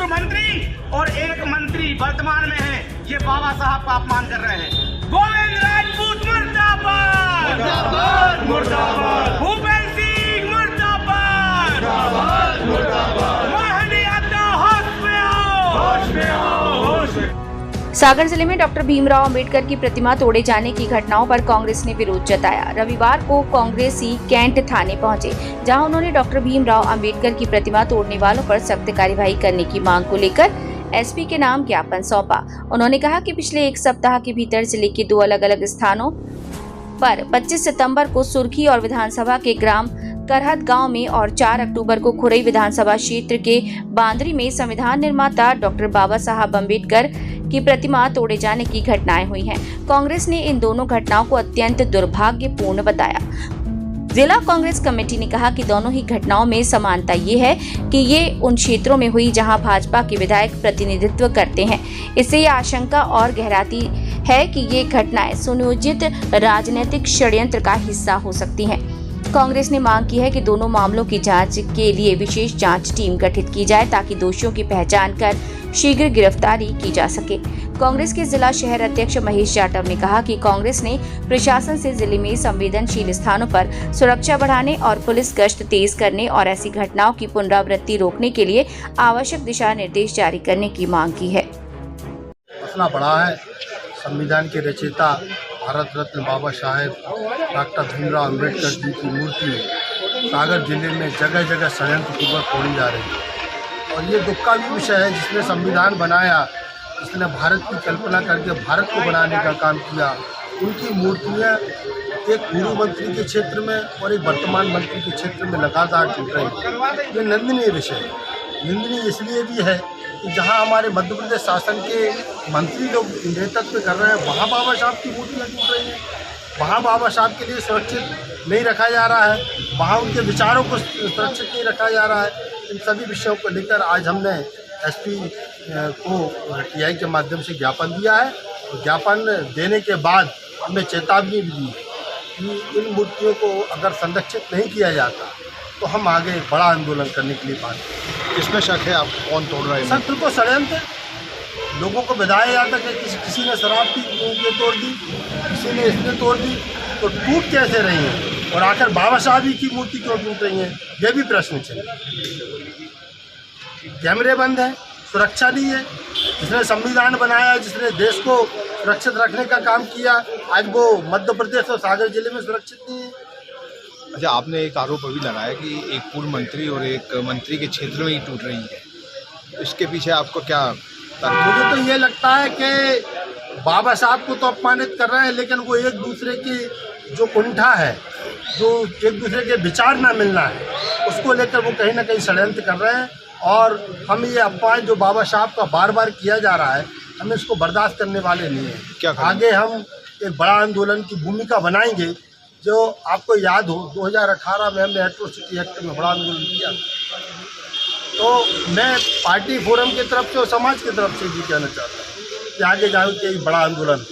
पूर्व मंत्री और एक मंत्री वर्तमान में है, ये बाबा साहब का अपमान कर रहे हैं। गोविंद राजपूत मुर्दाबाद, मुर्दाबाद, मुर्दाबाद। भूपेंद्र सिंह मुर्दाबाद, मुर्दाबाद, मुर्दाबाद। मोहन यादव होश में आओ, होश में आओ, होश में। सागर जिले में डॉक्टर भीमराव अंबेडकर की प्रतिमा तोड़े जाने की घटनाओं पर कांग्रेस ने विरोध जताया। रविवार को कांग्रेसी कैंट थाने पहुंचे, जहां उन्होंने डॉक्टर भीमराव अंबेडकर की प्रतिमा तोड़ने वालों पर सख्त कार्यवाही करने की मांग को लेकर एसपी के नाम ज्ञापन सौंपा। उन्होंने कहा कि पिछले एक सप्ताह के भीतर जिले के 2 अलग-अलग स्थानों पर 25 सितंबर को सुर्खी और विधानसभा के ग्राम करहत गांव में और 4 अक्टूबर को खुरई विधानसभा क्षेत्र के बांदरी में संविधान निर्माता डॉक्टर बाबा साहब अम्बेडकर की प्रतिमा तोड़े जाने की घटनाएं हुई हैं। कांग्रेस ने इन दोनों घटनाओं को अत्यंत दुर्भाग्यपूर्ण बताया। जिला कांग्रेस कमेटी ने कहा कि दोनों ही घटनाओं में समानता ये है कि ये उन क्षेत्रों में हुई जहां भाजपा के विधायक प्रतिनिधित्व करते हैं। इससे ये आशंका और गहराती है कि ये घटनाएं सुनियोजित राजनीतिक षड्यंत्र का हिस्सा हो सकती हैं। कांग्रेस ने मांग की है कि दोनों मामलों की जांच के लिए विशेष जांच टीम गठित की जाए ताकि दोषियों की पहचान कर शीघ्र गिरफ्तारी की जा सके। कांग्रेस के जिला शहर अध्यक्ष महेश जाटव ने कहा कि कांग्रेस ने प्रशासन से जिले में संवेदनशील स्थानों पर सुरक्षा बढ़ाने और पुलिस गश्त तेज करने और ऐसी घटनाओं की पुनरावृत्ति रोकने के लिए आवश्यक दिशा निर्देश जारी करने की मांग की है। मसला बड़ा है। संविधान के रचयिता भारत रत्न बाबा साहेब डॉक्टर भीमराव अंबेडकर जी की मूर्ति सागर जिले में जगह जगह षड्यंत्रपूर्वक तोड़ी जा रही है। और ये दुख का भी विषय है, जिसने संविधान बनाया, जिसने भारत की कल्पना करके भारत को बनाने का काम किया, उनकी मूर्तियाँ एक पूर्व मंत्री के क्षेत्र में और एक वर्तमान मंत्री के क्षेत्र में लगातार टूट रही है। ये निंदनीय विषय है। निंदनीय इसलिए भी है कि जहाँ हमारे मध्य प्रदेश शासन के मंत्री लोग नेतृत्व कर रहे हैं, वहाँ बाबा साहब की मूर्तियाँ टूट रही हैं। वहाँ बाबा साहब के लिए सुरक्षित नहीं रखा जा रहा है, वहाँ उनके विचारों को सुरक्षित नहीं रखा जा रहा है। इन सभी विषयों को लेकर आज हमने एसपी को टीआई के माध्यम से ज्ञापन दिया है। तो ज्ञापन देने के बाद हमने चेतावनी भी दी कि इन मूर्तियों को अगर संरक्षित नहीं किया जाता तो हम आगे बड़ा आंदोलन करने के लिए बात करें। इसमें शक है आप कौन तोड़ रहे हैं? सर बिल्कुल षड्यंत्र। लोगों को बताया जाता है कि किसी ने शराब पी के तोड़ दी, किसी ने इसने तोड़ दी, तो टूट कैसे रही हैं और आखिर बाबा साहब की मूर्ति क्यों टूट रही है, ये भी प्रश्न चले। कैमरे बंद हैं, सुरक्षा नहीं है। जिसने संविधान बनाया, जिसने देश को सुरक्षित रखने का काम किया, आज वो मध्य प्रदेश और सागर जिले में सुरक्षित नहीं है। अच्छा, आपने एक आरोप अभी लगाया कि एक पूर्व मंत्री और एक मंत्री के क्षेत्र में ही टूट रही है। इसके पीछे आपको क्या? मुझे तो ये लगता है कि बाबा साहब को तो अपमानित कर रहे हैं, लेकिन वो एक दूसरे की जो कुंठा है, जो एक दूसरे के विचार ना मिलना है, उसको लेकर वो कहीं ना कहीं षड्यंत्र कर रहे हैं। और हम ये अपमान जो बाबा साहब का बार बार किया जा रहा है, हम इसको बर्दाश्त करने वाले नहीं हैं। क्या आगे हम एक बड़ा आंदोलन की भूमिका बनाएंगे। जो आपको याद हो 2018 में हमने एट्रोसिटी एक्ट में बड़ा आंदोलन किया। तो मैं पार्टी फोरम की तरफ से और समाज की तरफ से भी कहना चाहता हूँ कि आगे जाकर के बड़ा आंदोलन